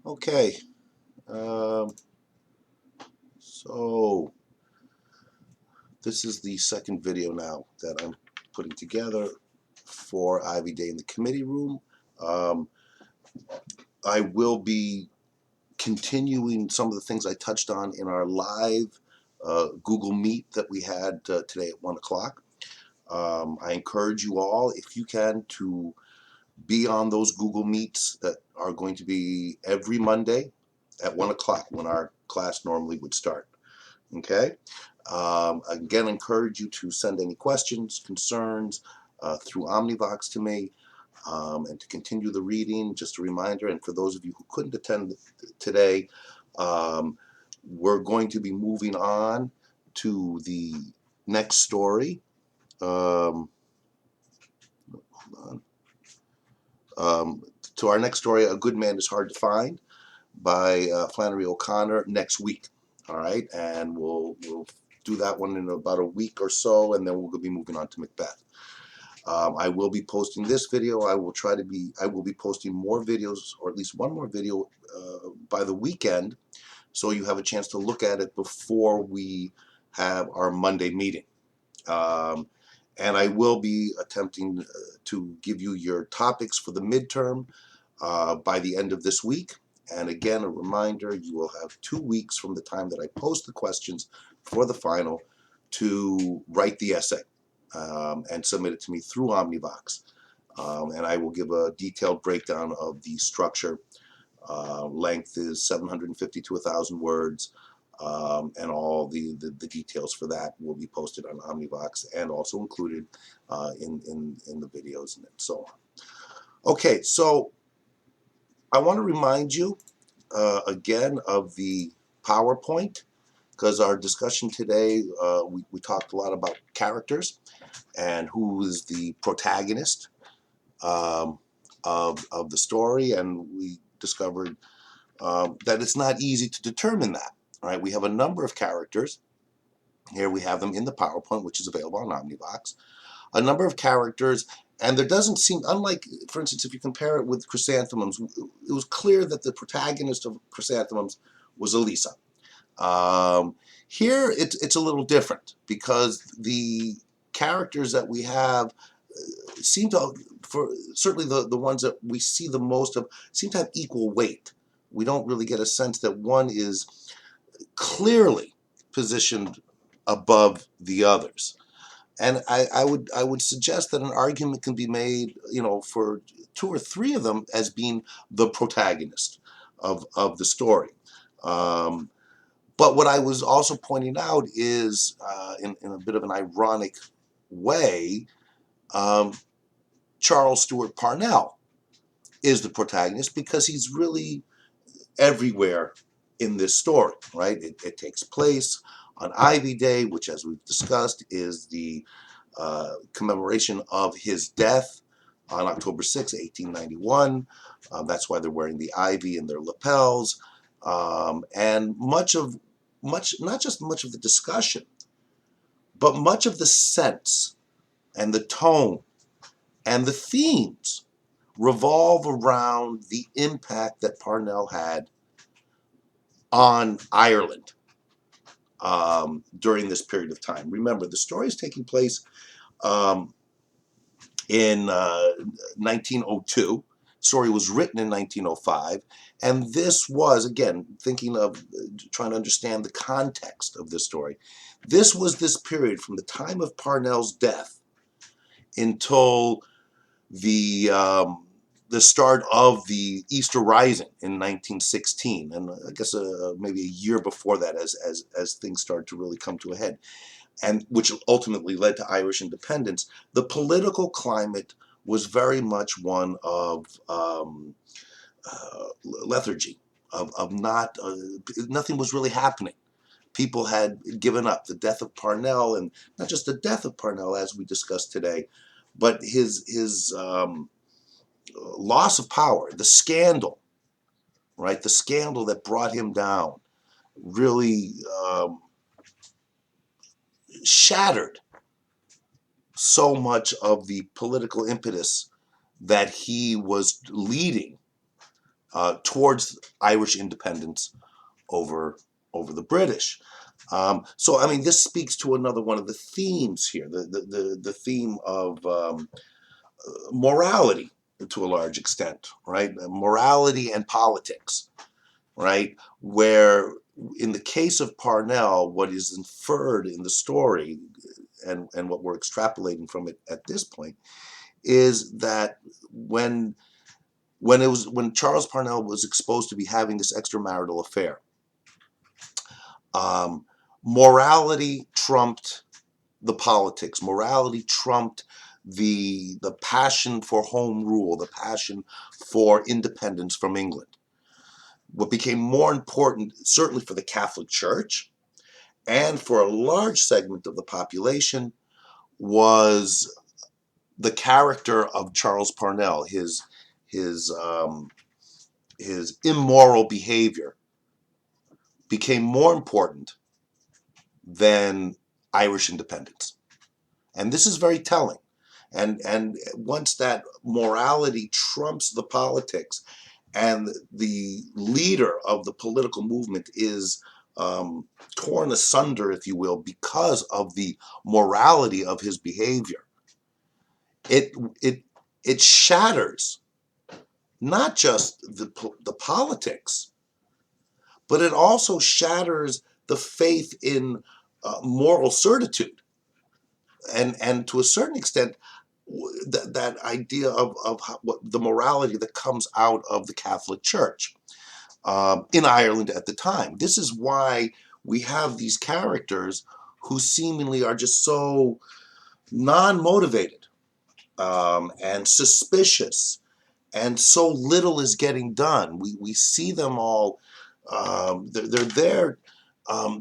Okay, um, so this is the second video now that I'm putting together for Ivy Day in the committee room. Um, I will be continuing some of the things I touched on in our live Google Meet that we had today at 1 o'clock. I encourage you all, if you can, to be on those Google Meets that are going to be every Monday at 1 o'clock when our class normally would start. Okay? Again, encourage you to send any questions, concerns through Omnivox to me, and to continue the reading. Just a reminder, and for those of you who couldn't attend today, um, we're going to be moving on to the next story. Hold on. To our next story, A Good Man is Hard to Find, by Flannery O'Connor, next week. All right, and we'll do that one in about a week or so, and then we'll be moving on to Macbeth. I will be posting this video. I will be posting more videos, or at least one more video by the weekend, so you have a chance to look at it before we have our Monday meeting. And I will be attempting to give you your topics for the midterm by the end of this week. And again, a reminder, you will have 2 weeks from the time that I post the questions for the final to write the essay and submit it to me through Omnivox. And I will give a detailed breakdown of the structure. Length is 750 to 1,000 words, and all the details for that will be posted on Omnivox and also included in the videos and so on. Okay, so I want to remind you again of the PowerPoint, because our discussion today, we talked a lot about characters and who is the protagonist um, of the story, and we discovered that it's not easy to determine that. Right? We have a number of characters. Here we have them in the PowerPoint, which is available on Omnivox. A number of characters, and there doesn't seem, unlike, for instance, if you compare it with Chrysanthemums, it was clear that the protagonist of Chrysanthemums was Elisa. Here, it's a little different because the characters that we have seem to, for certainly the ones that we see the most of, seem to have equal weight. We don't really get a sense that one is clearly positioned above the others. And I would suggest that an argument can be made, for 2 or 3 of them as being the protagonist of the story. Um, but what I was also pointing out is, in a bit of an ironic way, um, Charles Stewart Parnell is the protagonist because he's really everywhere in this story, right? It takes place on Ivy Day, which, as we've discussed, is the commemoration of his death on October 6, 1891. That's why they're wearing the ivy in their lapels. And not just much of the discussion, but much of the sense and the tone and the themes revolve around the impact that Parnell had on Ireland during this period of time. Remember, the story is taking place um, in 1902. The story was written in 1905, and this was, again, thinking of trying to understand the context of this story. This was this period from the time of Parnell's death until the start of the Easter Rising in 1916, and I guess maybe a year before that, as things started to really come to a head, and which ultimately led to Irish independence. The political climate was very much one of lethargy, of not nothing was really happening. People had given up. The death of Parnell, and not just the death of Parnell, as we discussed today, but his loss of power, the scandal, right? The scandal that brought him down really shattered so much of the political impetus that he was leading towards Irish independence over the British. So I mean, this speaks to another one of the themes here, the theme of morality to a large extent, right? Morality and politics, right? Where in the case of Parnell, what is inferred in the story and what we're extrapolating from it at this point is that when Charles Parnell was exposed to be having this extramarital affair, um, morality trumped the politics. Morality trumped the passion for home rule, the passion for independence from England. What became more important, certainly for the Catholic Church and for a large segment of the population, was the character of Charles Parnell, his um, his immoral behavior became more important than Irish independence. And this is very telling. And once that morality trumps the politics, and the leader of the political movement is torn asunder, if you will, because of the morality of his behavior, it it it shatters not just the politics, but it also shatters the faith in moral certitude, and to a certain extent, that idea of what the morality that comes out of the Catholic Church in Ireland at the time. This is why we have these characters who seemingly are just so non-motivated and suspicious, and so little is getting done. We see them all. They're there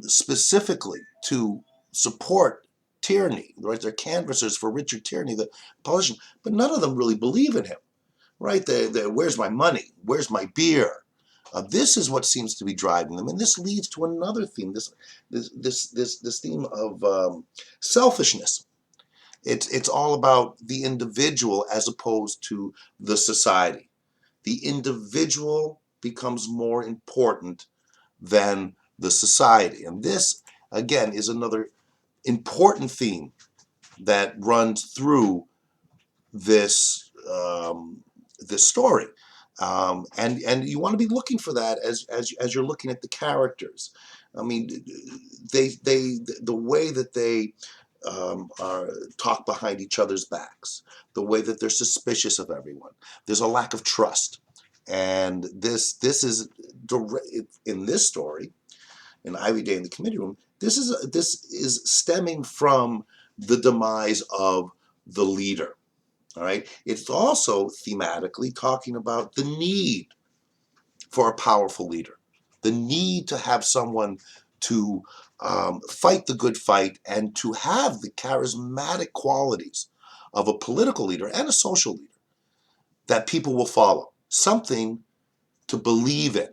specifically to support tyranny, right? They're canvassers for Richard Tierney, the politician, but none of them really believe in him, right? Where's my money? Where's my beer? This is what seems to be driving them, and this leads to another theme. This theme of selfishness. It's all about the individual as opposed to the society. The individual becomes more important than the society, and this again is another important theme that runs through this story, and you want to be looking for that as you're looking at the characters. I mean, the way that they are talk behind each other's backs, the way that they're suspicious of everyone. There's a lack of trust, and this is in this story in Ivy Day in the Committee Room. This is stemming from the demise of the leader. All right. It's also thematically talking about the need for a powerful leader, the need to have someone to fight the good fight and to have the charismatic qualities of a political leader and a social leader that people will follow, something to believe in.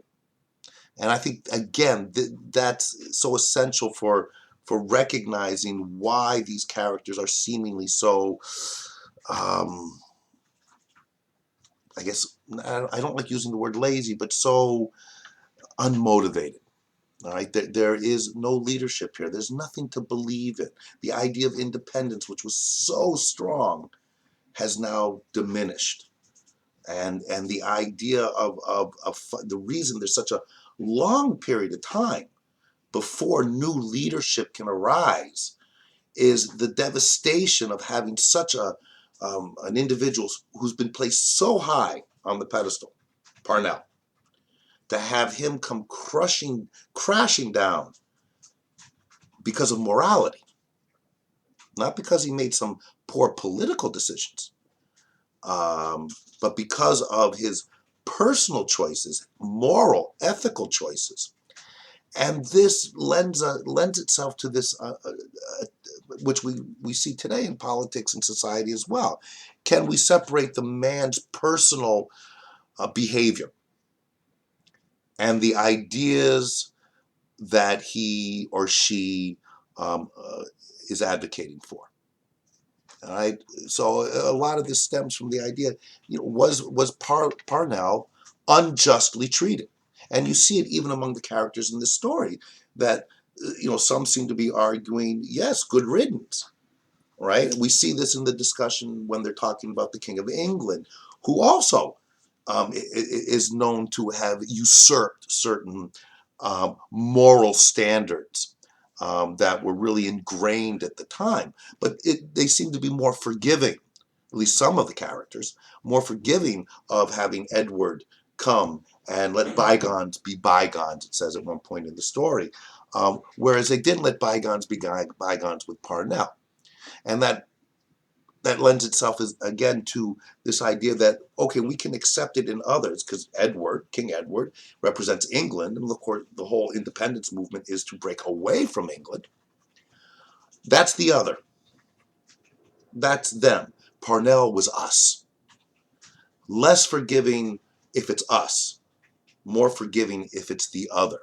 And I think, again, that's so essential for recognizing why these characters are seemingly so I guess I don't like using the word lazy, but so unmotivated. All right, there is no leadership here. There's nothing to believe in. The idea of independence, which was so strong, has now diminished, and the idea of the reason there's such a long period of time before new leadership can arise is the devastation of having such an individual who's been placed so high on the pedestal, Parnell, to have him come crashing down because of morality, not because he made some poor political decisions, um, but because of his personal choices, moral, ethical choices. And this lends itself to this, which we see today in politics and society as well. Can we separate the man's personal behavior and the ideas that he or she um, uh, is advocating for? All right. So a lot of this stems from the idea, was Parnell unjustly treated. And you see it even among the characters in this story that, some seem to be arguing, yes, good riddance, right? We see this in the discussion when they're talking about the King of England, who also is known to have usurped certain moral standards that were really ingrained at the time. But they seem to be more forgiving, at least some of the characters, more forgiving of having Edward come and let bygones be bygones, it says at one point in the story. Whereas they didn't let bygones be bygones with Parnell. And that lends itself, again, to this idea that, okay, we can accept it in others because King Edward, represents England, and of course the whole independence movement is to break away from England. That's the other. That's them. Parnell was us. Less forgiving if it's us, more forgiving if it's the other.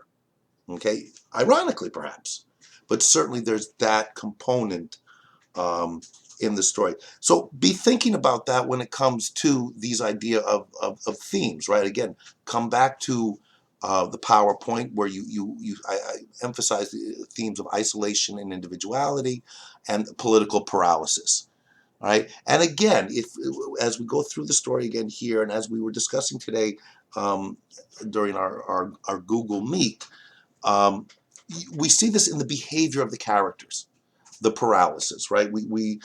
Okay? Ironically, perhaps. But certainly there's that component in the story. So be thinking about that when it comes to these idea of themes, right? Again, come back to the PowerPoint where I emphasize the themes of isolation and individuality and political paralysis. All right. And again, as we go through the story again here, and as we were discussing today during our Google Meet, we see this in the behavior of the characters, the paralysis, right? We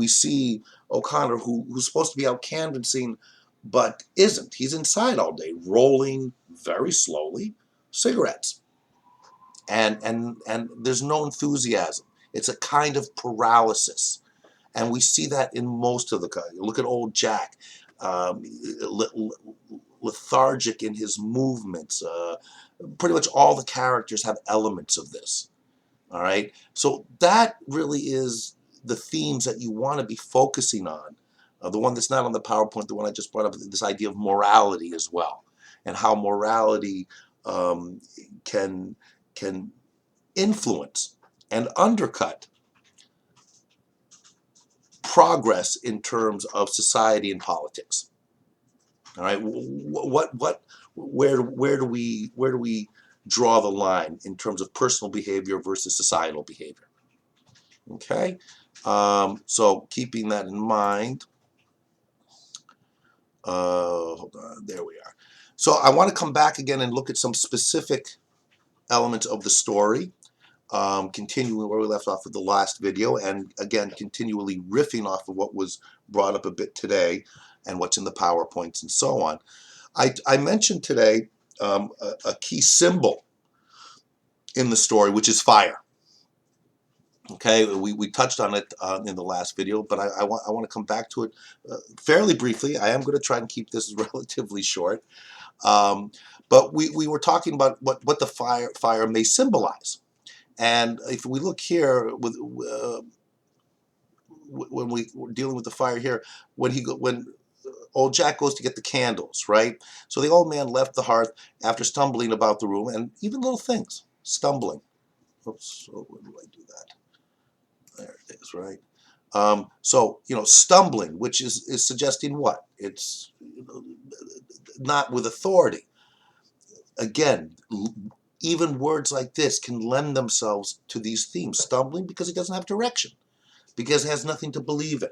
see O'Connor, who's supposed to be out canvassing, but isn't. He's inside all day, rolling very slowly cigarettes, and there's no enthusiasm. It's a kind of paralysis. And we see that in most of the characters. Look at old Jack, lethargic in his movements. Pretty much all the characters have elements of this. All right. So that really is the themes that you want to be focusing on. The one that's not on the PowerPoint, the one I just brought up, this idea of morality as well, and how morality can influence and undercut progress in terms of society and politics. All right, where do we draw the line in terms of personal behavior versus societal behavior? Okay, so keeping that in mind, hold on, there we are. So I want to come back again and look at some specific elements of the story. Continuing where we left off with the last video, and again continually riffing off of what was brought up a bit today and what's in the PowerPoints and so on. I mentioned today a key symbol in the story, which is fire. Okay, we touched on it in the last video, but I want to come back to it fairly briefly. I am going to try and keep this relatively short. But we were talking about what the fire may symbolize. And if we look here with when we were dealing with the fire here, when old Jack goes to get the candles, right? So the old man left the hearth after stumbling about the room, and even little things, stumbling. Oops, so where do I do that? There it is, right? So stumbling, which is suggesting what? It's not with authority. Again, even words like this can lend themselves to these themes. Stumbling because he doesn't have direction, because he has nothing to believe in.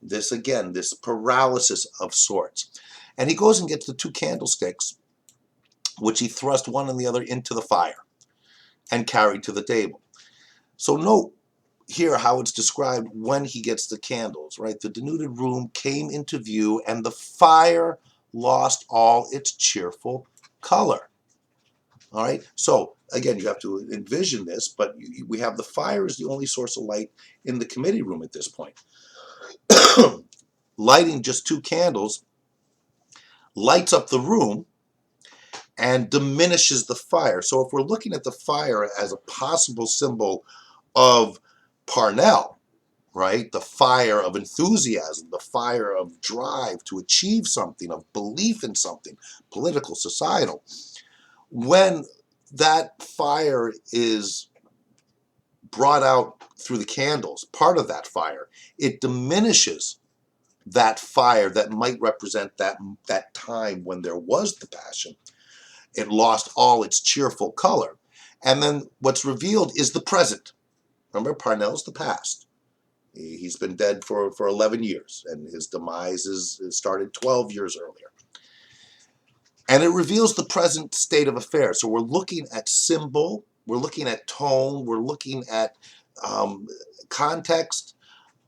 This, again, this paralysis of sorts. And he goes and gets the two candlesticks, which he thrust one and the other into the fire and carried to the table. So note here how it's described when he gets the candles, right? The denuded room came into view and the fire lost all its cheerful color. All right, so again, you have to envision this, but we have the fire as the only source of light in the committee room at this point. Lighting just two candles lights up the room and diminishes the fire. So if we're looking at the fire as a possible symbol of Parnell, right, the fire of enthusiasm, the fire of drive to achieve something, of belief in something, political, societal, when that fire is brought out through the candles, part of that fire, it diminishes that fire that might represent that time when there was the passion. It lost all its cheerful color. And then what's revealed is the present. Remember, Parnell's the past. He's been dead for 11 years, and his demise started 12 years earlier. And it reveals the present state of affairs. So we're looking at symbol, we're looking at tone, we're looking at context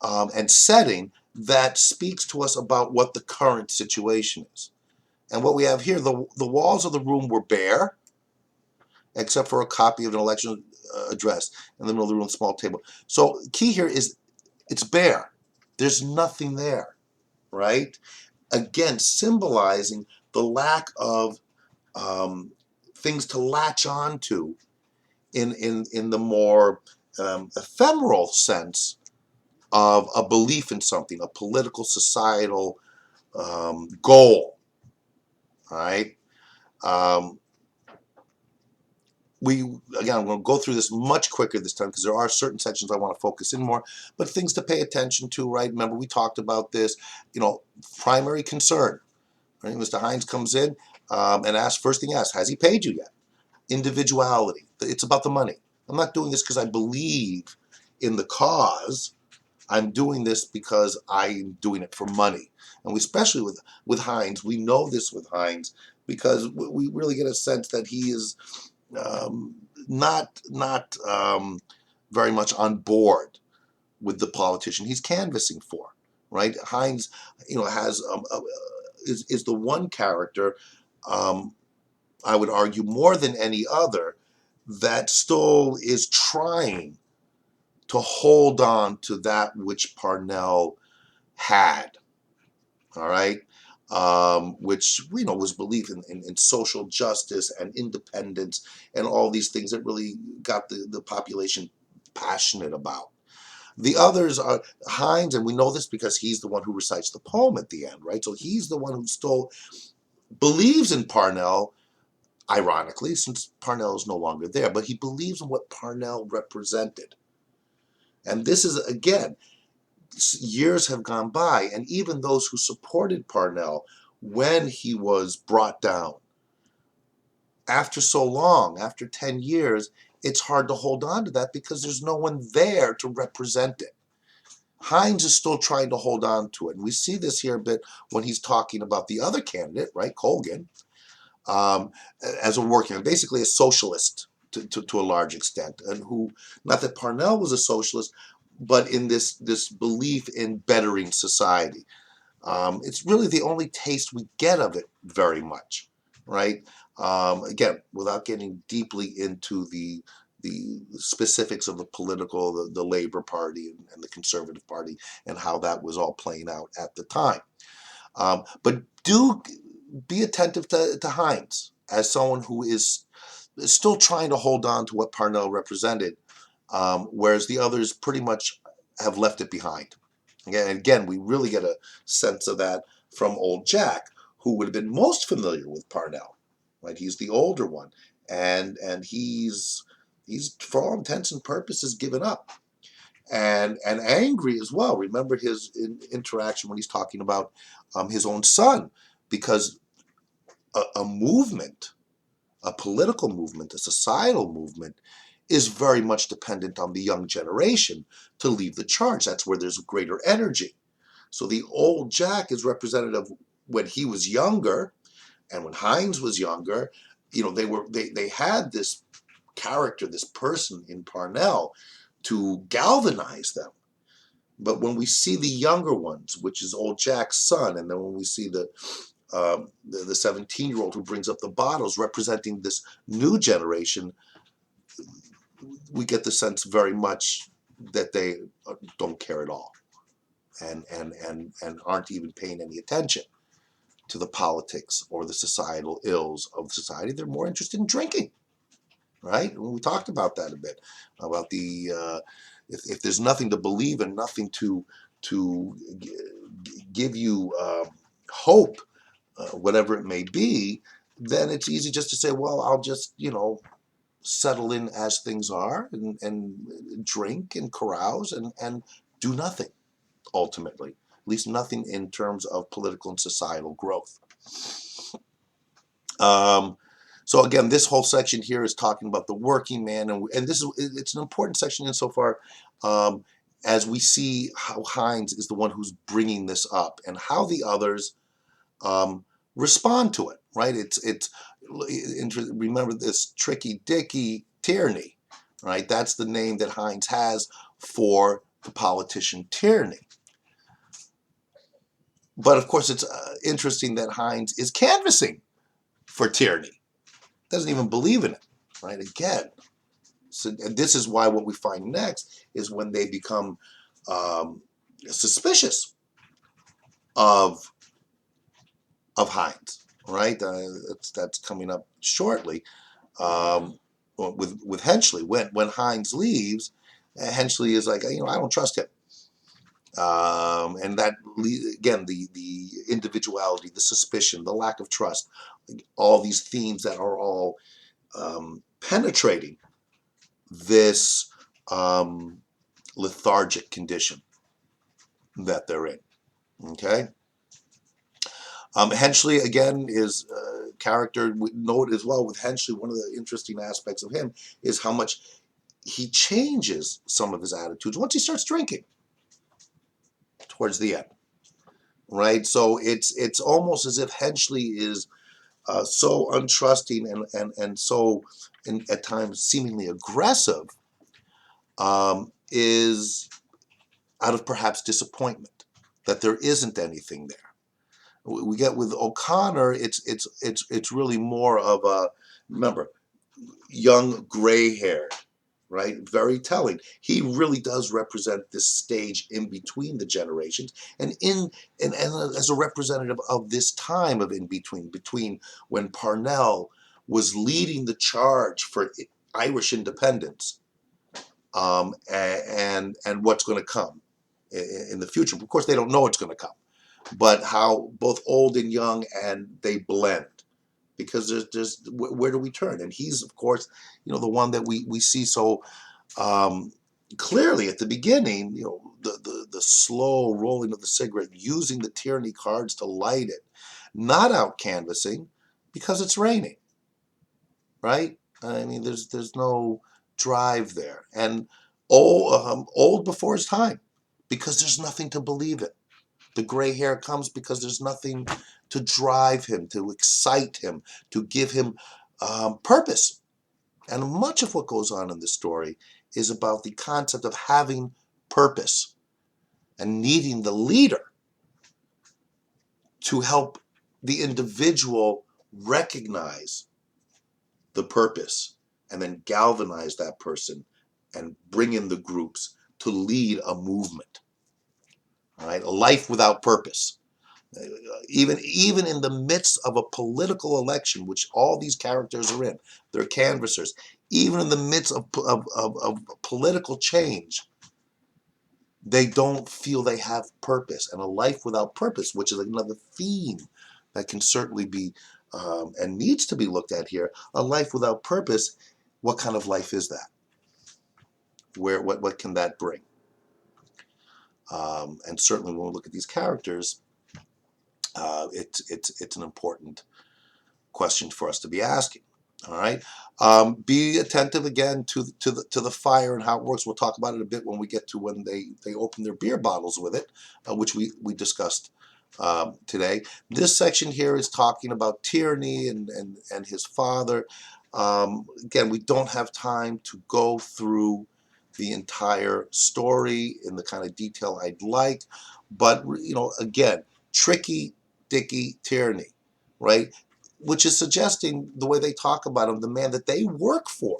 and setting that speaks to us about what the current situation is. And what we have here, the walls of the room were bare, except for a copy of an election address in the middle of the room, small table. So key here is it's bare. There's nothing there, right? Again, symbolizing the lack of things to latch onto in the more ephemeral sense of a belief in something, a political, societal goal, all right? Again, I'm going to go through this much quicker this time because there are certain sections I want to focus in more, but things to pay attention to, right? Remember, we talked about this, primary concern, right? Mr. Hines comes in and asks, first thing he asks, has he paid you yet? Individuality. It's about the money. I'm not doing this because I believe in the cause. I'm doing this because I'm doing it for money. And we, especially with Hines, we know this with Hines because we really get a sense that he is not very much on board with the politician he's canvassing for, right? Hines, has is the one character, I would argue more than any other, that still is trying to hold on to that which Parnell had, all right? Which was belief in social justice and independence and all these things that really got the population passionate about. The others are Hines, and we know this because he's the one who recites the poem at the end, right? So he's the one who still believes in Parnell, ironically, since Parnell is no longer there, but he believes in what Parnell represented. And this is, again, years have gone by, and even those who supported Parnell when he was brought down, after so long, after 10 years, it's hard to hold on to that because there's no one there to represent it. Hines is still trying to hold on to it. And we see this here a bit when he's talking about the other candidate, right, Colgan, as a working, basically a socialist to a large extent, and who, not that Parnell was a socialist, but in this belief in bettering society. It's really the only taste we get of it very much, right? Again, without getting deeply into the specifics of the political, the Labor Party and the Conservative Party, and how that was all playing out at the time. But do be attentive to Hines as someone who is still trying to hold on to what Parnell represented, whereas the others pretty much have left it behind. Again, we really get a sense of that from old Jack, who would have been most familiar with Parnell, right? He's the older one, and he's for all intents and purposes given up, and angry as well. Remember his interaction when he's talking about his own son, because a movement, a political movement, a societal movement, is very much dependent on the young generation to lead the charge. That's where there's greater energy. So the old Jack is representative when he was younger, and when Hines was younger. They had this character, this person in Parnell, to galvanize them. But when we see the younger ones, which is old Jack's son, and then when we see the 17-year-old who brings up the bottles representing this new generation, we get the sense very much that they don't care at all, and aren't even paying any attention to the politics or the societal ills of society. They're more interested in drinking, right? We talked about that a bit, about the if there's nothing to believe in, nothing to give you hope, whatever it may be, then it's easy just to say, well, I'll just settle in as things are, and drink and carouse and do nothing ultimately. at least nothing in terms of political and societal growth. So again, this whole section here is talking about the working man, and it's an important section insofar as we see how Hines is the one who's bringing this up and how the others respond to it. Right? Remember this Tricky Dicky Tierney, right? That's the name that Hines has for the politician Tierney. But of course, it's interesting that Hines is canvassing for Tierney. Doesn't even believe in it, right? Again, so this is why what we find next is when they become suspicious of Hines, right? That's coming up shortly with Henchley. When Hines leaves, Henchley is like, I don't trust him. And that, again, the individuality, the suspicion, the lack of trust, all these themes that are all penetrating this lethargic condition that they're in. Okay. Henchley, again, is character. Note as well with Henchley, one of the interesting aspects of him is how much he changes some of his attitudes once he starts drinking towards the end. Right. So it's almost as if Henchley is so untrusting and so at times seemingly aggressive, is out of perhaps disappointment that there isn't anything there. We get with O'Connor, it's really more of a, remember, young gray-haired, right? Very telling. He really does represent this stage in between the generations, and as a representative of this time of in between when Parnell was leading the charge for Irish independence, and what's going to come in the future. Of course, they don't know what's going to come, but how both old and young, and they blend, because there's where do we turn? And he's, of course, the one that we see so clearly at the beginning. The slow rolling of the cigarette, using the Tierney cards to light it, not out canvassing because it's raining, right? I mean, there's no drive there, and old before his time, because there's nothing to believe in. The gray hair comes because there's nothing to drive him, to excite him, to give him purpose. And much of what goes on in this story is about the concept of having purpose and needing the leader to help the individual recognize the purpose and then galvanize that person and bring in the groups to lead a movement. All right, a life without purpose. Even in the midst of a political election, which all these characters are in, they're canvassers. Even in the midst of political change, they don't feel they have purpose. And a life without purpose, which is another theme that can certainly be and needs to be looked at here. A life without purpose, what kind of life is that? What can that bring? And certainly when we look at these characters, it's an important question for us to be asking. All right. Be attentive again to the fire and how it works. We'll talk about it a bit when we get to when they open their beer bottles with it, which we discussed today. This section here is talking about Tierney and his father. Again, we don't have time to go through the entire story in the kind of detail I'd like, but again, Tricky Dicky Tierney, right? Which is suggesting the way they talk about him, the man that they work for,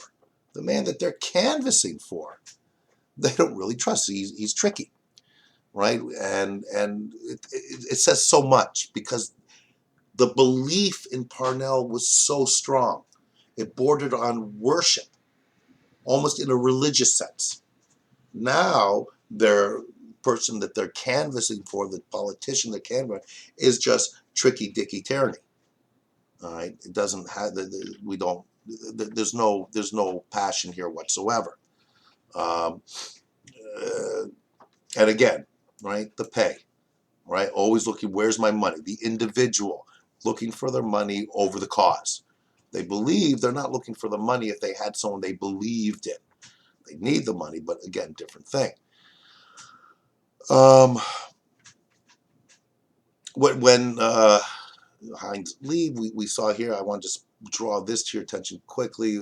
the man that they're canvassing for, they don't really trust. He's tricky, right? And it says so much because the belief in Parnell was so strong. It bordered on worship, almost in a religious sense. Now their person that they're canvassing for, the politician they're canvassing, is just Tricky Dicky Tierney. All right, it doesn't have we don't. There's no passion here whatsoever. Um, and again, right, the pay. right? Always looking, where's my money? The individual looking for their money over the cause. They believe they're not looking for the money if they had someone they believed in. They need the money, but again, different thing. When Heinz leave, we saw here, I want to just draw this to your attention quickly.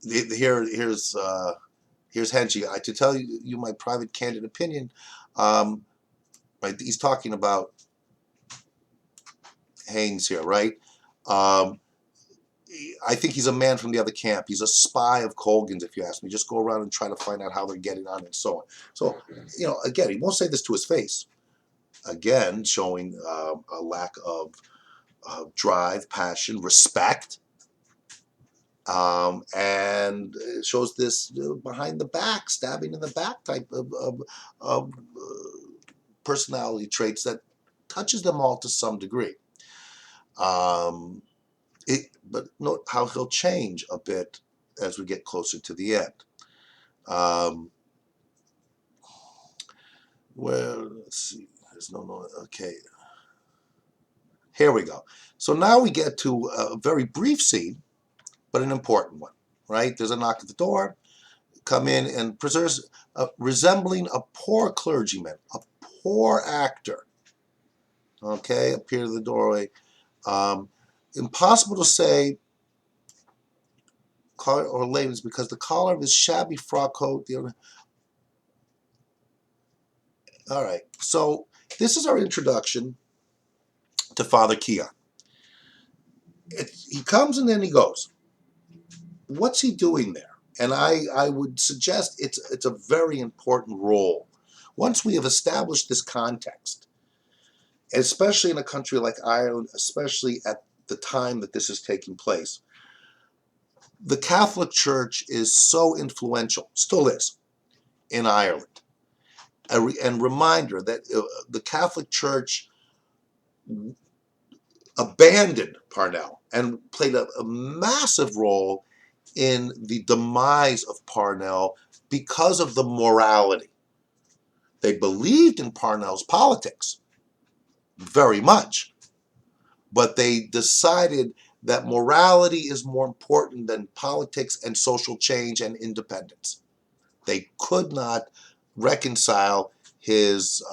Here's Henji. To tell you my private, candid opinion, right? He's talking about Haynes here, right? I think he's a man from the other camp. He's a spy of Colgan's, if you ask me. Just go around and try to find out how they're getting on and so on. So, again, he won't say this to his face. Again, showing a lack of drive, passion, respect. And it shows this behind the back, stabbing in the back type of personality traits that touches them all to some degree. But note how he'll change a bit as we get closer to the end. Well, let's see. There's no. Okay. Here we go. So now we get to a very brief scene, but an important one, right? There's a knock at the door. Come in and preserves, resembling a poor clergyman, a poor actor. Okay, appear to the doorway. Impossible to say collar or ladies because the collar of his shabby frock coat. All right, so this is our introduction to Father Keon. He comes and then he goes. What's he doing there? And I would suggest it's a very important role. Once we have established this context, especially in a country like Ireland, especially at the time that this is taking place, the Catholic Church is so influential, still is, in Ireland. And reminder that the Catholic Church abandoned Parnell and played a massive role in the demise of Parnell because of the morality. They believed in Parnell's politics very much, but they decided that morality is more important than politics and social change and independence. They could not reconcile his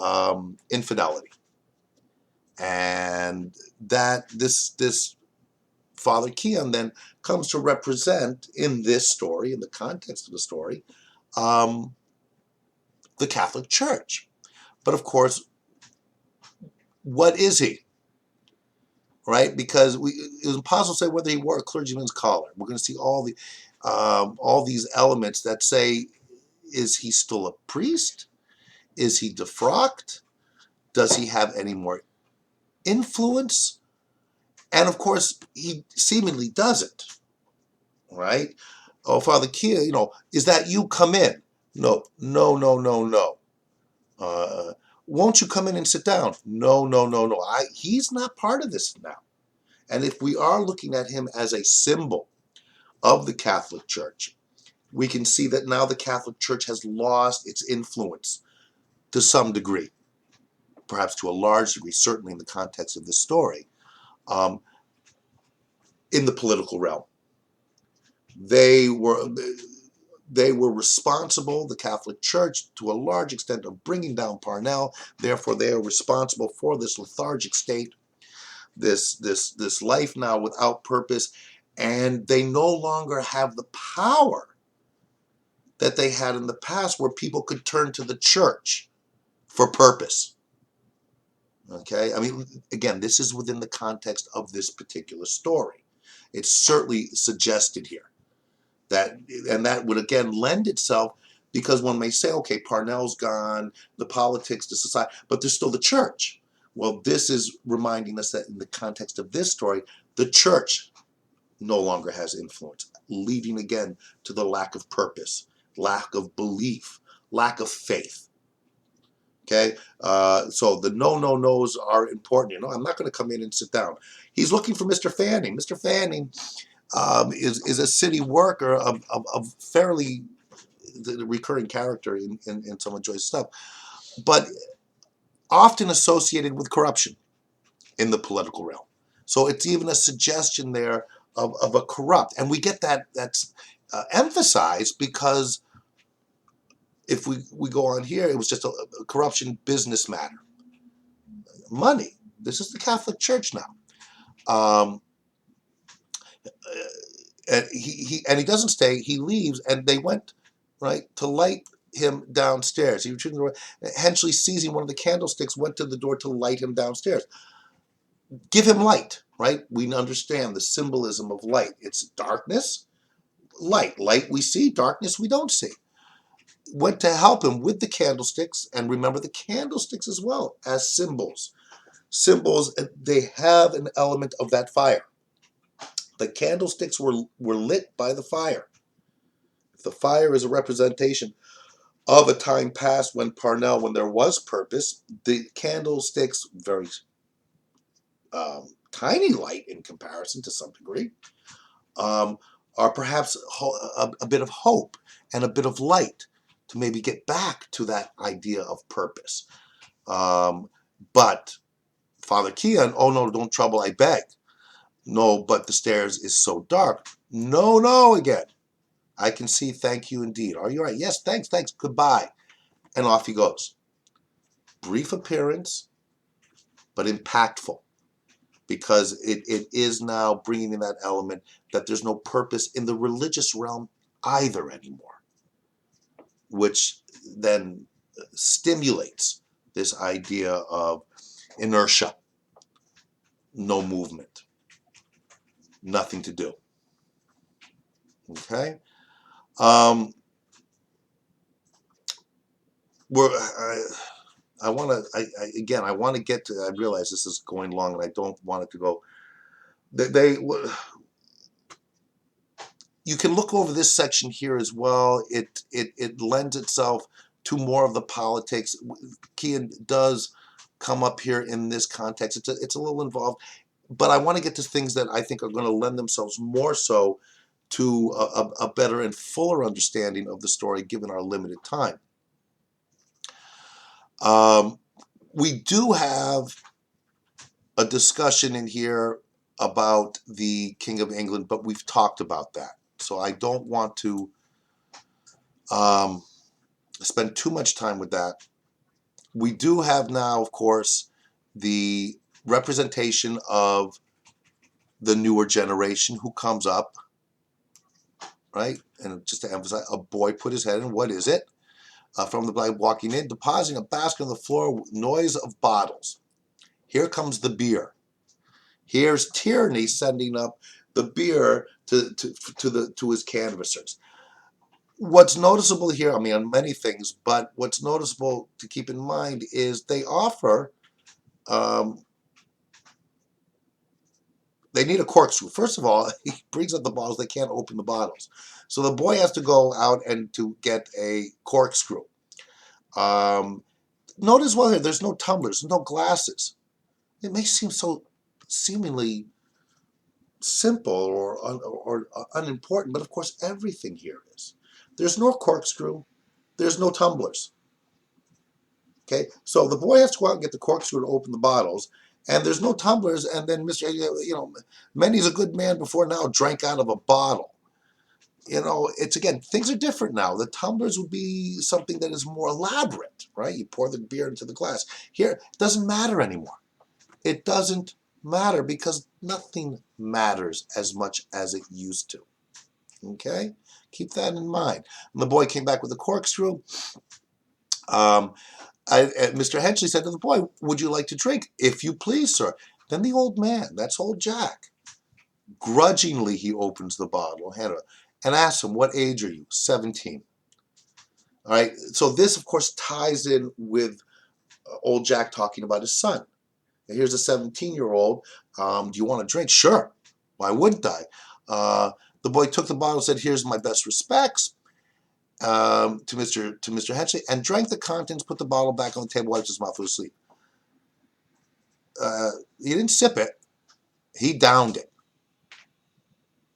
infidelity, and that this Father Keon then comes to represent in this story, in the context of the story, the Catholic Church. But of course, what is he? Right? Because it was impossible to say whether he wore a clergyman's collar. We're going to see all these elements that say, is he still a priest? Is he defrocked? Does he have any more influence? And of course, he seemingly doesn't. Right? Oh, Father Keon, is that you? Come in. No. Uh, won't you come in and sit down? No. He's not part of this now. And if we are looking at him as a symbol of the Catholic Church, we can see that now the Catholic Church has lost its influence to some degree, perhaps to a large degree, certainly in the context of this story, in the political realm. They were responsible, the Catholic Church, to a large extent, of bringing down Parnell. Therefore, they are responsible for this lethargic state, this life now without purpose, and they no longer have the power that they had in the past, where people could turn to the church for purpose. Okay, I mean, again, this is within the context of this particular story. It's certainly suggested here. And that would again lend itself, because one may say, okay, Parnell's gone, the politics, the society, but there's still the church. Well, this is reminding us that in the context of this story, the church no longer has influence, leading again to the lack of purpose, lack of belief, lack of faith. Okay, so the no's are important. I'm not going to come in and sit down. He's looking for Mr. Fanning. Mr. Fanning is a city worker of fairly the recurring character in some of Joyce's stuff. but often associated with corruption in the political realm. So it's even a suggestion there of a corrupt, and we get that's emphasized because if we go on here, it was just a corruption business matter, money. This is the Catholic Church now. Um, and he doesn't stay. He leaves, and they went right to light him downstairs. He returned the door. Hensley, seizing one of the candlesticks, went to the door to light him downstairs. Give him light, right? We understand the symbolism of light. It's darkness, light. Light we see, darkness we don't see. Went to help him with the candlesticks, and remember the candlesticks as well as symbols. Symbols, they have an element of that fire. The candlesticks were lit by the fire. If the fire is a representation of a time past when Parnell, when there was purpose, the candlesticks, very tiny light in comparison to some degree, um, are perhaps a bit of hope and a bit of light to maybe get back to that idea of purpose. But Father Kian, oh no, don't trouble, I beg. No, but the stairs is so dark. No, no, again. I can see, thank you indeed. Are you all right? Yes, thanks, goodbye. And off he goes. Brief appearance, but impactful, because it is now bringing in that element that there's no purpose in the religious realm either anymore, which then stimulates this idea of inertia, no movement, nothing to do. Okay? Um, we're, I want to, again, I want to get to, I realize this is going long and I don't want it to go. You can look over this section here as well. It lends itself to more of the politics. Kian does come up here in this context. It's a little involved, but I want to get to things that I think are going to lend themselves more so to a better and fuller understanding of the story given our limited time. We do have a discussion in here about the King of England, but we've talked about that. So I don't want to spend too much time with that. We do have now, of course, the representation of the newer generation who comes up, right? And just to emphasize, a boy put his head in. What is it? From the blind walking in, depositing a basket on the floor, noise of bottles. Here comes the beer. Here's Tierney sending up the beer to his canvassers. What's noticeable here, I mean, on many things, but what's noticeable to keep in mind is they offer, they need a corkscrew. First of all, he brings up the bottles, they can't open the bottles. So the boy has to go out and to get a corkscrew. Notice well here, there's no tumblers, no glasses. It may seem so seemingly simple or unimportant, but of course everything here is. There's no corkscrew, there's no tumblers. Okay, so the boy has to go out and get the corkscrew to open the bottles, and there's no tumblers. And then Mr. Many's a good man before now drank out of a bottle. It's again, things are different now. The tumblers would be something that is more elaborate, right? You pour the beer into the glass. Here, it doesn't matter anymore. It doesn't matter because nothing matters as much as it used to. Okay, keep that in mind. And the boy came back with a corkscrew. Mr. Hensley said to the boy, "Would you like to drink?" "If you please, sir." Then the old man, that's old Jack, grudgingly he opens the bottle and asks him, "What age are you?" 17. All right. So this, of course, ties in with old Jack talking about his son. Now, here's a 17-year-old. Do you want to drink? Sure. Why wouldn't I? The boy took the bottle and said, "Here's my best respects." To Mr. Hensley, and drank the contents, put the bottle back on the table, wiped his mouth with his sleeve. He didn't sip it, he downed it.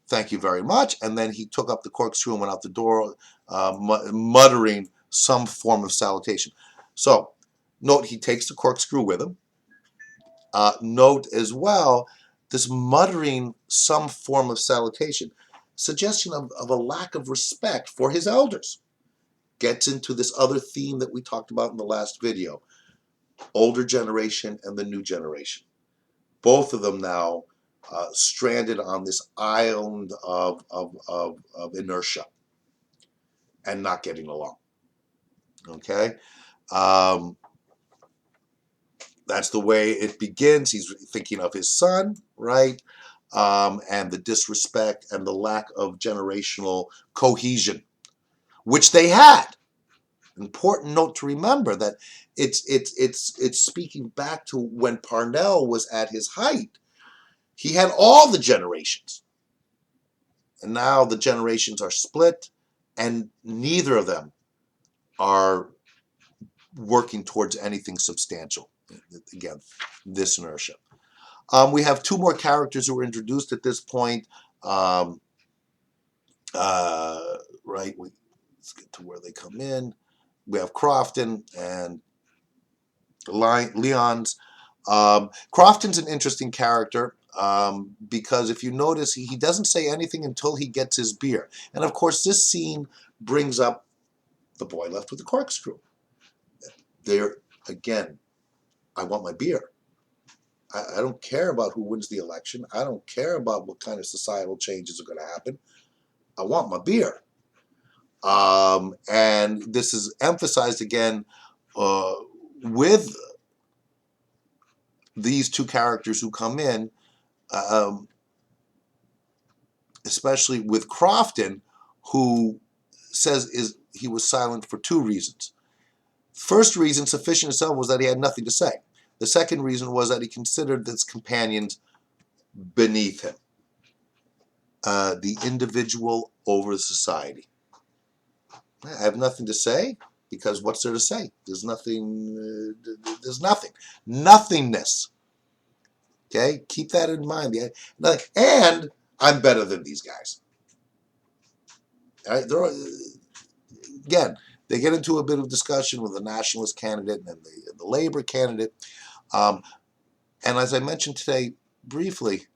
"Thank you very much." And then he took up the corkscrew and went out the door, muttering some form of salutation. So Note he takes the corkscrew with him. Note as well this muttering some form of salutation, suggestion of a lack of respect for his elders. Gets into this other theme that we talked about in the last video, older generation and the new generation. Both of them now stranded on this island of inertia and not getting along. Okay? Um, that's the way it begins. He's thinking of his son, right? And the disrespect and the lack of generational cohesion, which they had. Important note to remember that it's speaking back to when Parnell was at his height. He had all the generations, and now the generations are split, and neither of them are working towards anything substantial. Again, this inertia. We have two more characters who were introduced at this point. Um, right, let's get to where they come in. We have Crofton and Leon's. Crofton's an interesting character because if you notice, he doesn't say anything until he gets his beer. And of course, this scene brings up the boy left with the corkscrew. There, again, I want my beer. I don't care about who wins the election. I don't care about what kind of societal changes are going to happen. I want my beer. And this is emphasized again with these two characters who come in, especially with Crofton, who says he was silent for two reasons. First reason, sufficient itself, was that he had nothing to say. The second reason was that he considered his companions beneath him. The individual over the society. I have nothing to say because what's there to say? There's nothing. There's nothing. Nothingness. Okay, keep that in mind. And I'm better than these guys. All right, again, they get into a bit of discussion with the nationalist candidate and the labor candidate. And as I mentioned today briefly,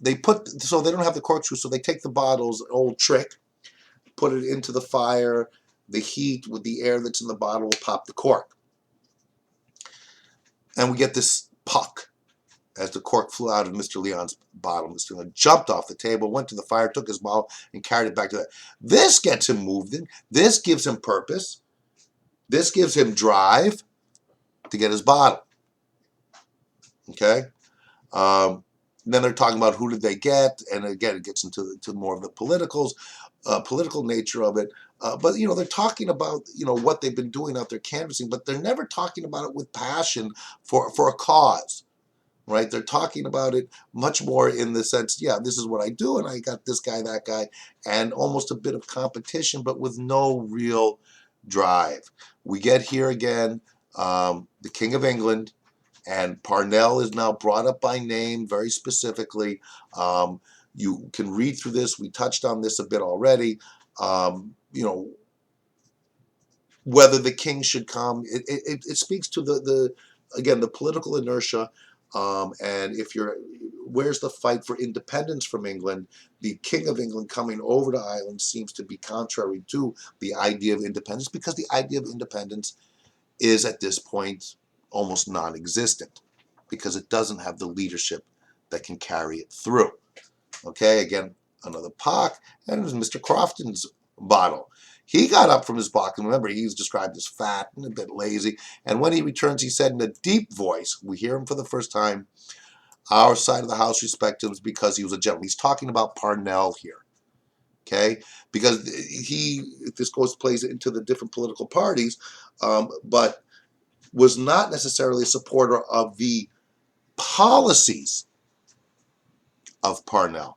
they don't have the corkscrew, so they take the bottles, old trick, put it into the fire. The heat with the air that's in the bottle will pop the cork. And we get this puck as the cork flew out of Mr. Leon's bottle. Mr. Leon jumped off the table, went to the fire, took his bottle, and carried it back to that. This gets him moving. This gives him purpose. This gives him drive to get his bottle. Okay? Then they're talking about who did they get, and again, it gets into more of the political nature of it. But they're talking about what they've been doing out there canvassing, but they're never talking about it with passion for a cause, right? They're talking about it much more in the sense, yeah, this is what I do, and I got this guy, that guy, and almost a bit of competition, but with no real drive. We get here again, the King of England. And Parnell is now brought up by name very specifically. You can read through this. We touched on this a bit already. Whether the king should come, it speaks to the political inertia. And where's the fight for independence from England? The King of England coming over to Ireland seems to be contrary to the idea of independence, because the idea of independence is at this point almost non-existent because it doesn't have the leadership that can carry it through. Okay, again, another pock, and it was Mr. Crofton's bottle. He got up from his box, and remember, he's described as fat and a bit lazy, and when he returns, he said in a deep voice, we hear him for the first time, our side of the house respects him because he was a gentleman. He's talking about Parnell here. Okay, because this plays into the different political parties, but was not necessarily a supporter of the policies of Parnell,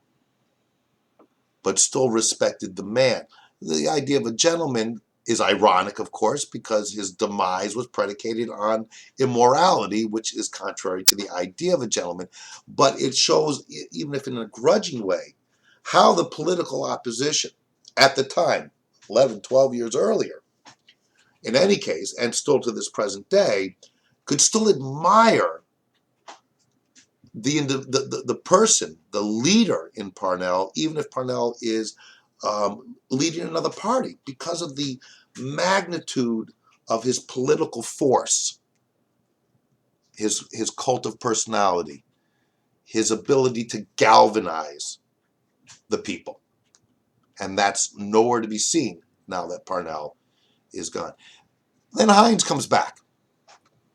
but still respected the man. The idea of a gentleman is ironic, of course, because his demise was predicated on immorality, which is contrary to the idea of a gentleman. But it shows, even if in a grudging way, how the political opposition at the time, 11, 12 years earlier, in any case, and still to this present day, could still admire the person, the leader in Parnell, even if Parnell is leading another party, because of the magnitude of his political force, his cult of personality, his ability to galvanize the people. And that's nowhere to be seen now that Parnell is gone. Then Hines comes back.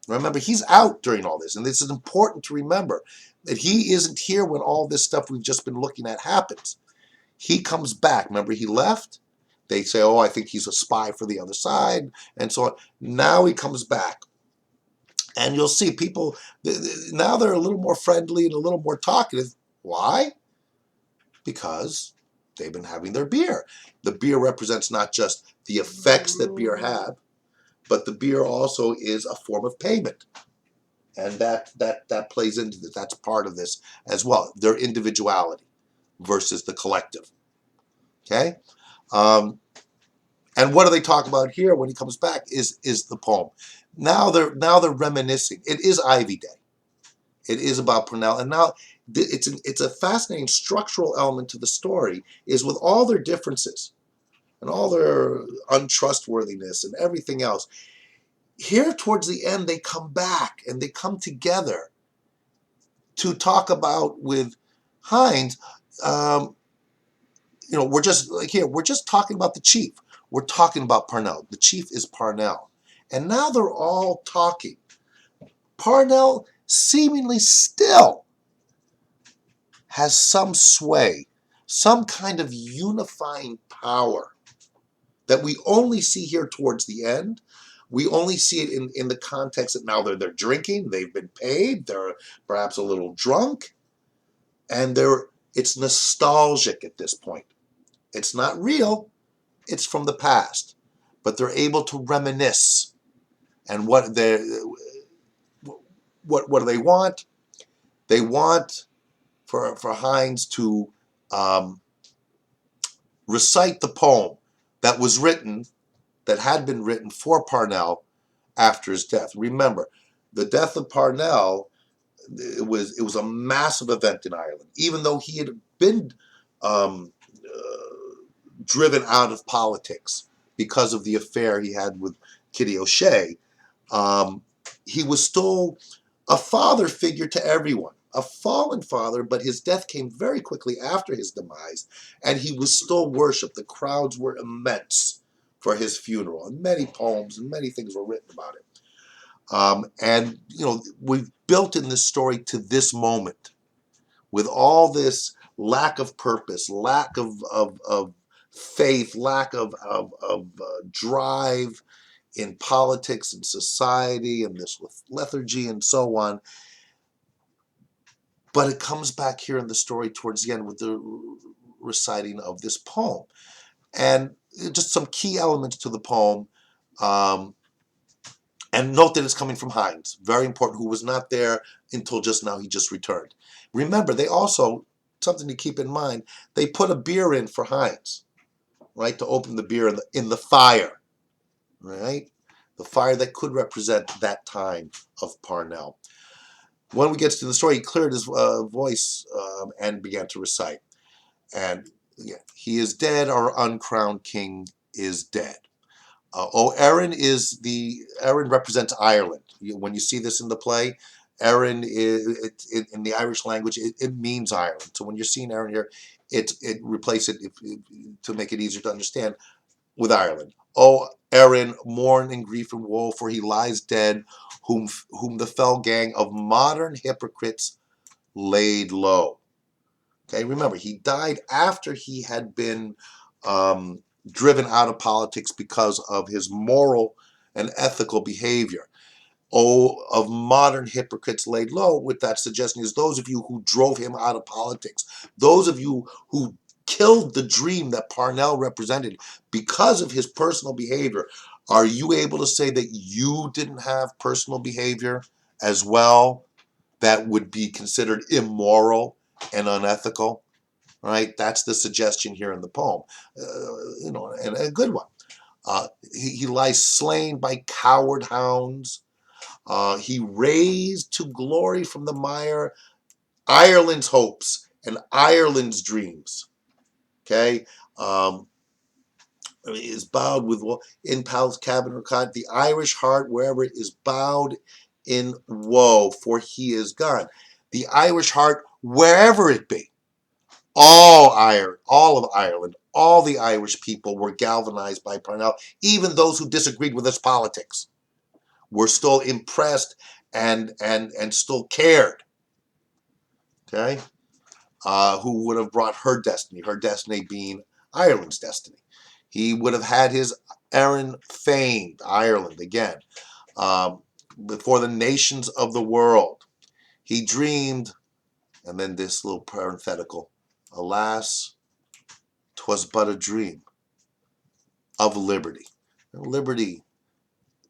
Remember, he's out during all this, and this is important to remember that he isn't here when all this stuff we've just been looking at happens. He comes back. Remember, he left. They say, oh, I think he's a spy for the other side, and so on. Now he comes back. And you'll see people, now they're a little more friendly and a little more talkative. Why? Because they've been having their beer. The beer represents not just the effects that beer have, but the beer also is a form of payment. And that plays into this. That's part of this as well. Their individuality versus the collective. Okay? And what do they talk about here when he comes back is the poem. Now they're reminiscing. It is Ivy Day. It is about Purnell, and now it's a fascinating structural element to the story. Is with all their differences and all their untrustworthiness and everything else. Here towards the end, they come back and they come together to talk about with Hines. We're just like here. We're just talking about the chief. We're talking about Parnell. The chief is Parnell, and now they're all talking. Parnell seemingly still has some sway, some kind of unifying power that we only see here towards the end. We only see it in the context that now they're drinking, they've been paid, they're perhaps a little drunk, and it's nostalgic at this point. It's not real, it's from the past, but they're able to reminisce. And what do they want? They want for Hines to recite the poem that had been written for Parnell after his death. Remember, the death of Parnell, it was a massive event in Ireland. Even though he had been driven out of politics because of the affair he had with Kitty O'Shea, he was still a father figure to everyone. A fallen father, but his death came very quickly after his demise, and he was still worshipped. The crowds were immense for his funeral, and many poems and many things were written about it. And we've built in this story to this moment with all this lack of purpose, lack of faith, lack of drive in politics and society, and this lethargy and so on. But it comes back here in the story towards the end with the reciting of this poem. And just some key elements to the poem. And note that it's coming from Hines, very important, who was not there until just now. He just returned. Remember, they also, something to keep in mind, they put a beer in for Hines, right, to open the beer in the fire, right? The fire that could represent that time of Parnell. When we get to the story, he cleared his voice and began to recite. And yeah, he is dead, our uncrowned king is dead. Erin represents Ireland. When you see this in the play, Erin in the Irish language, it means Ireland. So when you're seeing Erin here, it replace it to make it easier to understand with Ireland. Oh, Erin, mourn in grief and woe, for he lies dead, whom the fell gang of modern hypocrites laid low. Okay, remember, he died after he had been driven out of politics because of his moral and ethical behavior. Oh, of modern hypocrites laid low, with that suggestion is those of you who drove him out of politics, those of you who killed the dream that Parnell represented because of his personal behavior. Are you able to say that you didn't have personal behavior as well that would be considered immoral and unethical? Right? That's the suggestion here in the poem, and a good one. He lies slain by coward hounds. He raised to glory from the mire Ireland's hopes and Ireland's dreams. Okay, is bowed with in Pal's cabin or cot. The Irish heart, wherever it is bowed in woe, for he is gone. The Irish heart, wherever it be, all of Ireland, all the Irish people were galvanized by Parnell. Even those who disagreed with his politics were still impressed and still cared. Okay, who would have brought her destiny being Ireland's destiny. He would have had his errand famed, Ireland again, before the nations of the world. He dreamed, and then this little parenthetical, alas, 'twas but a dream of liberty. Liberty,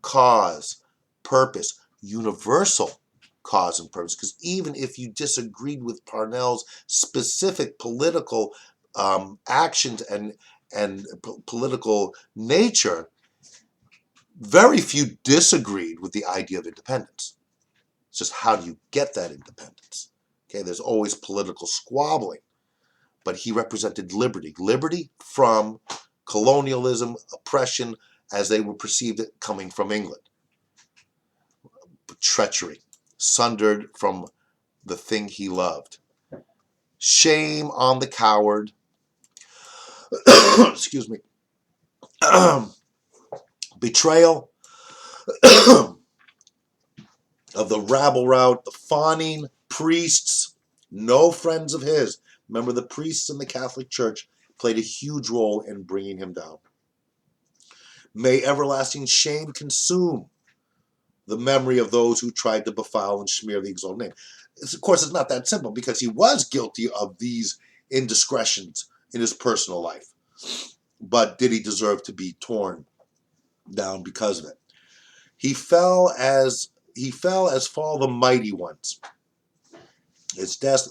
cause, purpose, universal cause and purpose. Because even if you disagreed with Parnell's specific political actions and political nature, very few disagreed with the idea of independence. It's just how do you get that independence? Okay, there's always political squabbling, but he represented liberty from colonialism, oppression, as they were perceived it coming from England. Treachery, sundered from the thing he loved. Shame on the coward. Excuse me. Betrayal of the rabble rout, the fawning priests, no friends of his. Remember, the priests in the Catholic Church played a huge role in bringing him down. May everlasting shame consume the memory of those who tried to befoul and smear the exalted name. Of course, it's not that simple because he was guilty of these indiscretions in his personal life. But did he deserve to be torn down because of it? He fell as fall the mighty ones. His death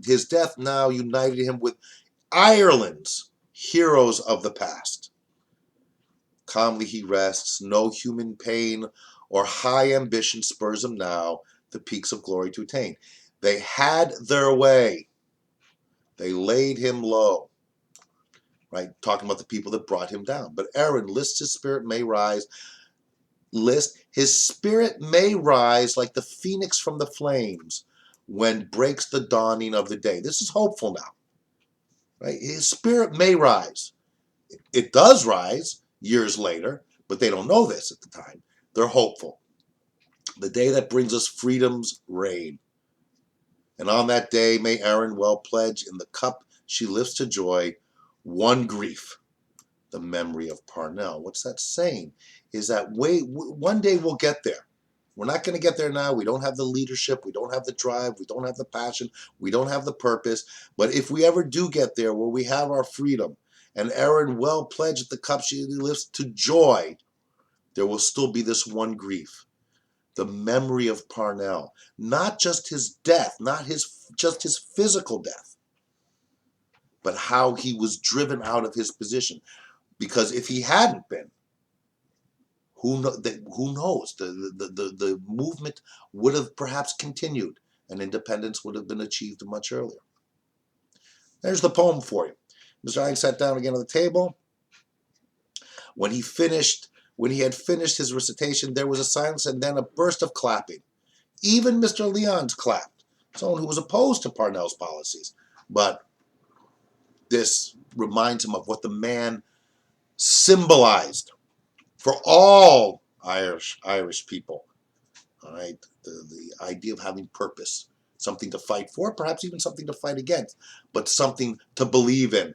his death now united him with Ireland's heroes of the past. Calmly he rests, no human pain or high ambition spurs him now the peaks of glory to attain. They had their way. They laid him low. Right? Talking about the people that brought him down. But Aaron, lest his spirit may rise, his spirit may rise like the phoenix from the flames when breaks the dawning of the day. This is hopeful now. Right? His spirit may rise. It does rise years later, but they don't know this at the time. They're hopeful. The day that brings us freedom's reign. And on that day may Erin well pledge in the cup she lifts to joy one grief, the memory of Parnell. What's that saying? Is that one day we'll get there. We're not going to get there now. We don't have the leadership. We don't have the drive. We don't have the passion. We don't have the purpose. But if we ever do get there where we have our freedom and Erin well pledged the cup she lifts to joy, there will still be this one grief. The memory of Parnell. Not just his death, not just his physical death, but how he was driven out of his position. Because if he hadn't been, who knows? The movement would have perhaps continued and independence would have been achieved much earlier. There's the poem for you. Mr. Hynes sat down again at the table. When he had finished his recitation, there was a silence and then a burst of clapping. Even Mr. Lyons clapped, someone who was opposed to Parnell's policies. But this reminds him of what the man symbolized for all Irish people. All right, the idea of having purpose, something to fight for, perhaps even something to fight against, but something to believe in,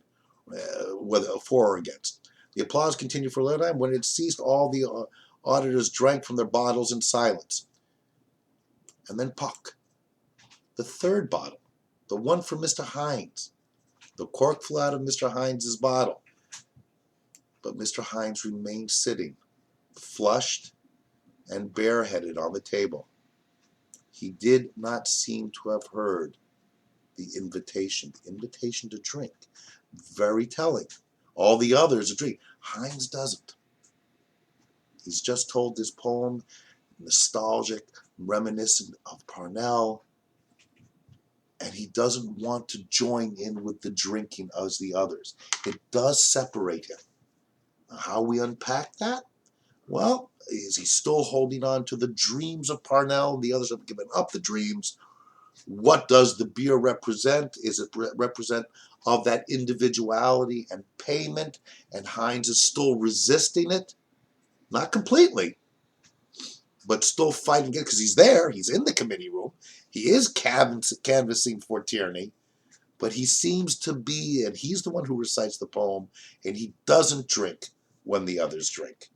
whether for or against. The applause continued for a little time. When it ceased, all the auditors drank from their bottles in silence. And then Puck, the third bottle, the one for Mr. Hynes. The cork flew out of Mr. Hynes's bottle. But Mr. Hynes remained sitting, flushed and bareheaded on the table. He did not seem to have heard the invitation to drink. Very telling. All the others are drinking. Hines doesn't. He's just told this poem, nostalgic, reminiscent of Parnell, and he doesn't want to join in with the drinking as the others. It does separate him. How we unpack that? Well, is he still holding on to the dreams of Parnell? The others have given up the dreams. What does the beer represent? Is it represent of that individuality and payment? And Hines is still resisting it? Not completely, but still fighting it because he's there. He's in the committee room. He is canvassing for tyranny, but he seems to be, and he's the one who recites the poem, and he doesn't drink when the others drink.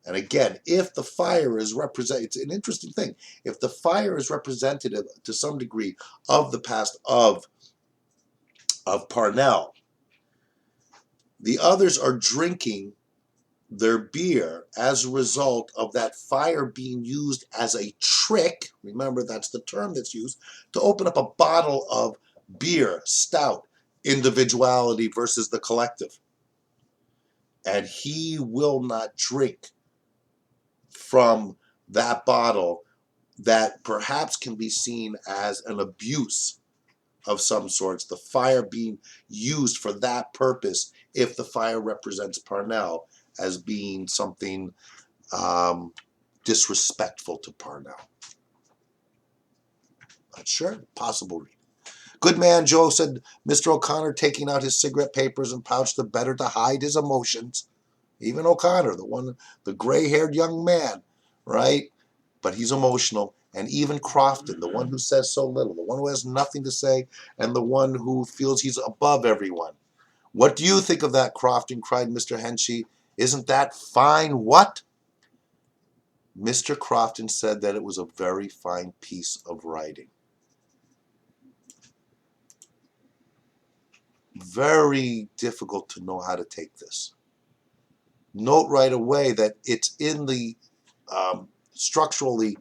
And again, if the fire is it's an interesting thing. If the fire is representative to some degree of the past of Parnell, the others are drinking their beer as a result of that fire being used as a trick. Remember, that's the term that's used to open up a bottle of beer, stout, individuality versus the collective. And he will not drink from that bottle that perhaps can be seen as an abuse of some sorts, the fire being used for that purpose if the fire represents Parnell as being something disrespectful to Parnell. Not sure. Possible read. Good man, Joe, said Mr. O'Connor, taking out his cigarette papers and pouch the better to hide his emotions. Even O'Connor, the gray-haired young man, right? But he's emotional. And even Crofton, the one who says so little, the one who has nothing to say, and the one who feels he's above everyone. What do you think of that, Crofton? Cried Mr. Henchy. Isn't that fine? What? Mr. Crofton said that it was a very fine piece of writing. Very difficult to know how to take this. Note right away that it's in the structurally,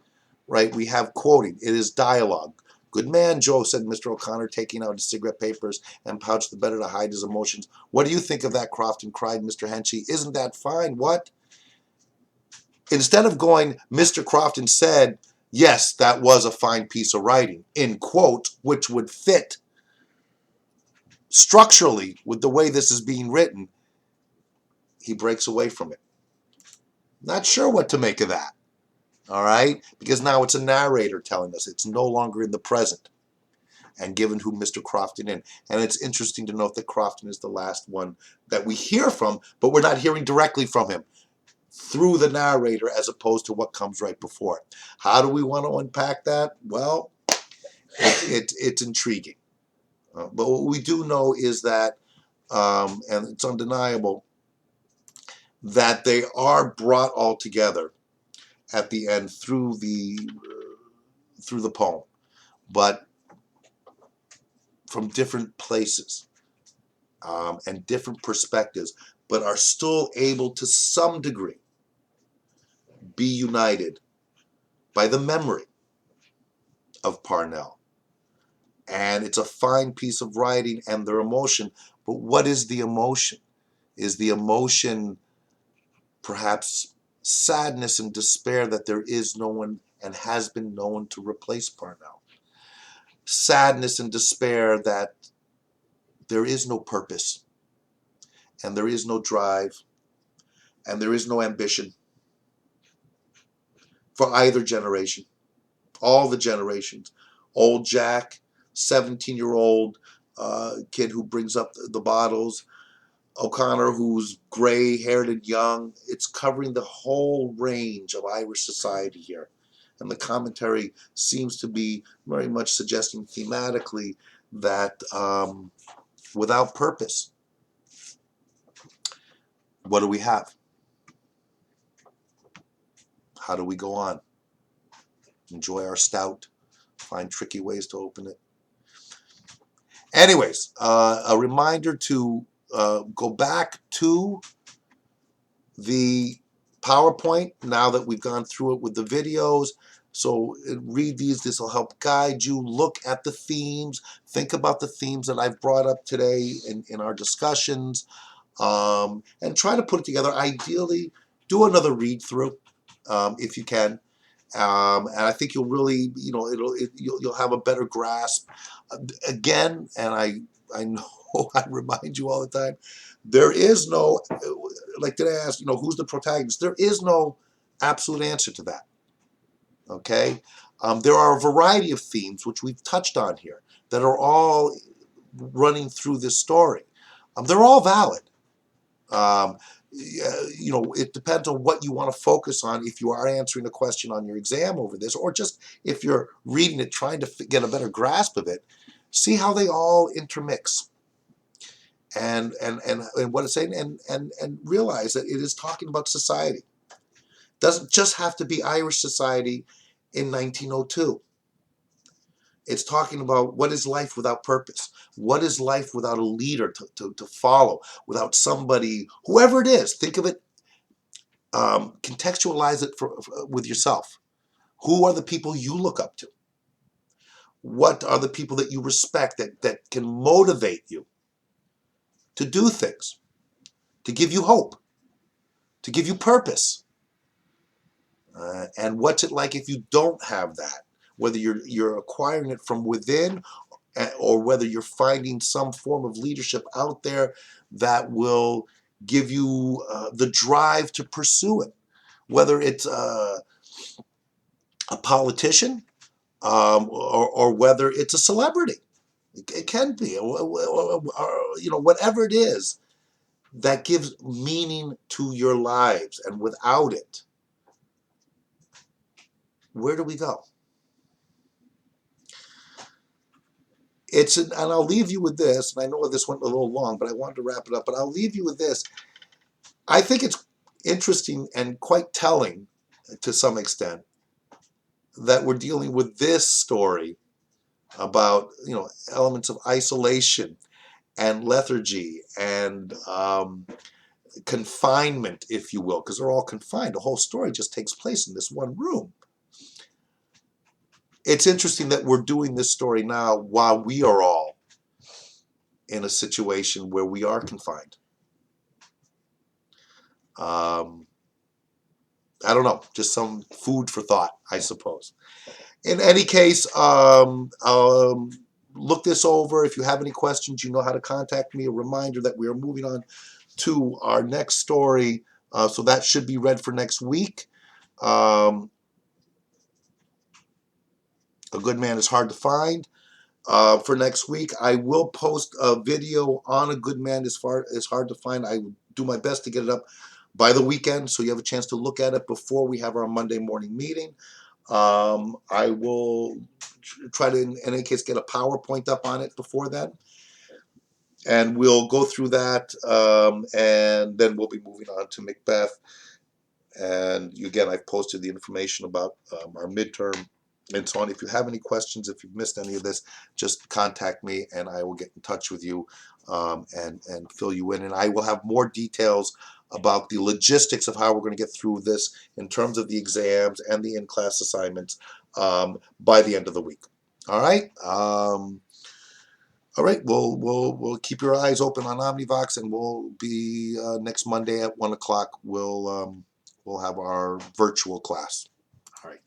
right, we have quoting. It is dialogue. Good man, Joe, said Mr. O'Connor, taking out his cigarette papers and pouch the better to hide his emotions. What do you think of that, Crofton? Cried Mr. Henchy. Isn't that fine? What? Instead of going, Mr. Crofton said, yes, that was a fine piece of writing, in quote, which would fit structurally with the way this is being written, he breaks away from it. Not sure what to make of that. All right? Because now it's a narrator telling us. It's no longer in the present. And given who Mr. Crofton is. And it's interesting to note that Crofton is the last one that we hear from, but we're not hearing directly from him through the narrator as opposed to what comes right before it. How do we want to unpack that? Well, it's intriguing. But what we do know is that, and it's undeniable, that they are brought all together at the end through the poem, but from different places and different perspectives, but are still able to some degree be united by the memory of Parnell. And it's a fine piece of writing and their emotion. But what is the emotion? Is the emotion perhaps sadness and despair that there is no one and has been no one to replace Parnell? Sadness and despair that there is no purpose and there is no drive and there is no ambition for either generation. All the generations. Old Jack, 17-year-old kid who brings up the bottles. O'Connor, who's gray-haired and young. It's covering the whole range of Irish society here. And the commentary seems to be very much suggesting thematically that without purpose, what do we have? How do we go on? Enjoy our stout, find tricky ways to open it. Anyways, a reminder to go back to the PowerPoint now that we've gone through it with the videos. So read these. This will help guide you. Look at the themes. Think about the themes that I've brought up today in our discussions. and try to put it together. Ideally, do another read through if you can. And I think you'll really, you'll have a better grasp. Again, and I know I remind you all the time, there is no, like today I asked, who's the protagonist? There is no absolute answer to that. Okay, there are a variety of themes which we've touched on here that are all running through this story. They're all valid. Um, it depends on what you want to focus on if you are answering a question on your exam over this, or just if you're reading it, trying to get a better grasp of it. See how they all intermix, and what it's saying, and realize that it is talking about society. Doesn't just have to be Irish society in 1902. It's talking about what is life without purpose? What is life without a leader to follow, without somebody, whoever it is? Think of it, contextualize it with yourself. Who are the people you look up to? What are the people that you respect that can motivate you to do things, to give you hope, to give you purpose? And what's it like if you don't have that? Whether you're acquiring it from within, or whether you're finding some form of leadership out there that will give you the drive to pursue it. Whether it's a politician, or whether it's a celebrity, it can be, whatever it is that gives meaning to your lives. And without it, where do we go? And I'll leave you with this, and I know this went a little long, but I wanted to wrap it up, but I'll leave you with this. I think it's interesting and quite telling to some extent that we're dealing with this story about, elements of isolation and lethargy and confinement, if you will, because they're all confined. The whole story just takes place in this one room. It's interesting that we're doing this story now while we are all in a situation where we are confined. I don't know, just some food for thought, I suppose. In any case, look this over. If you have any questions, you know how to contact me. A reminder that we are moving on to our next story, so that should be read for next week. A good man is hard to find. For next week, I will post a video on a good man is hard to find. I will do my best to get it up by the weekend, so you have a chance to look at it before we have our Monday morning meeting. I will try to, in any case, get a PowerPoint up on it before then, and we'll go through that, and then we'll be moving on to Macbeth. And again, I've posted the information about our midterm and so on. If you have any questions, if you've missed any of this, just contact me and I will get in touch with you, and fill you in. And I will have more details about the logistics of how we're going to get through this in terms of the exams and the in-class assignments, by the end of the week. All right. All right. We'll keep your eyes open on OmniVox, and we'll be next Monday at 1 o'clock. We'll have our virtual class. All right.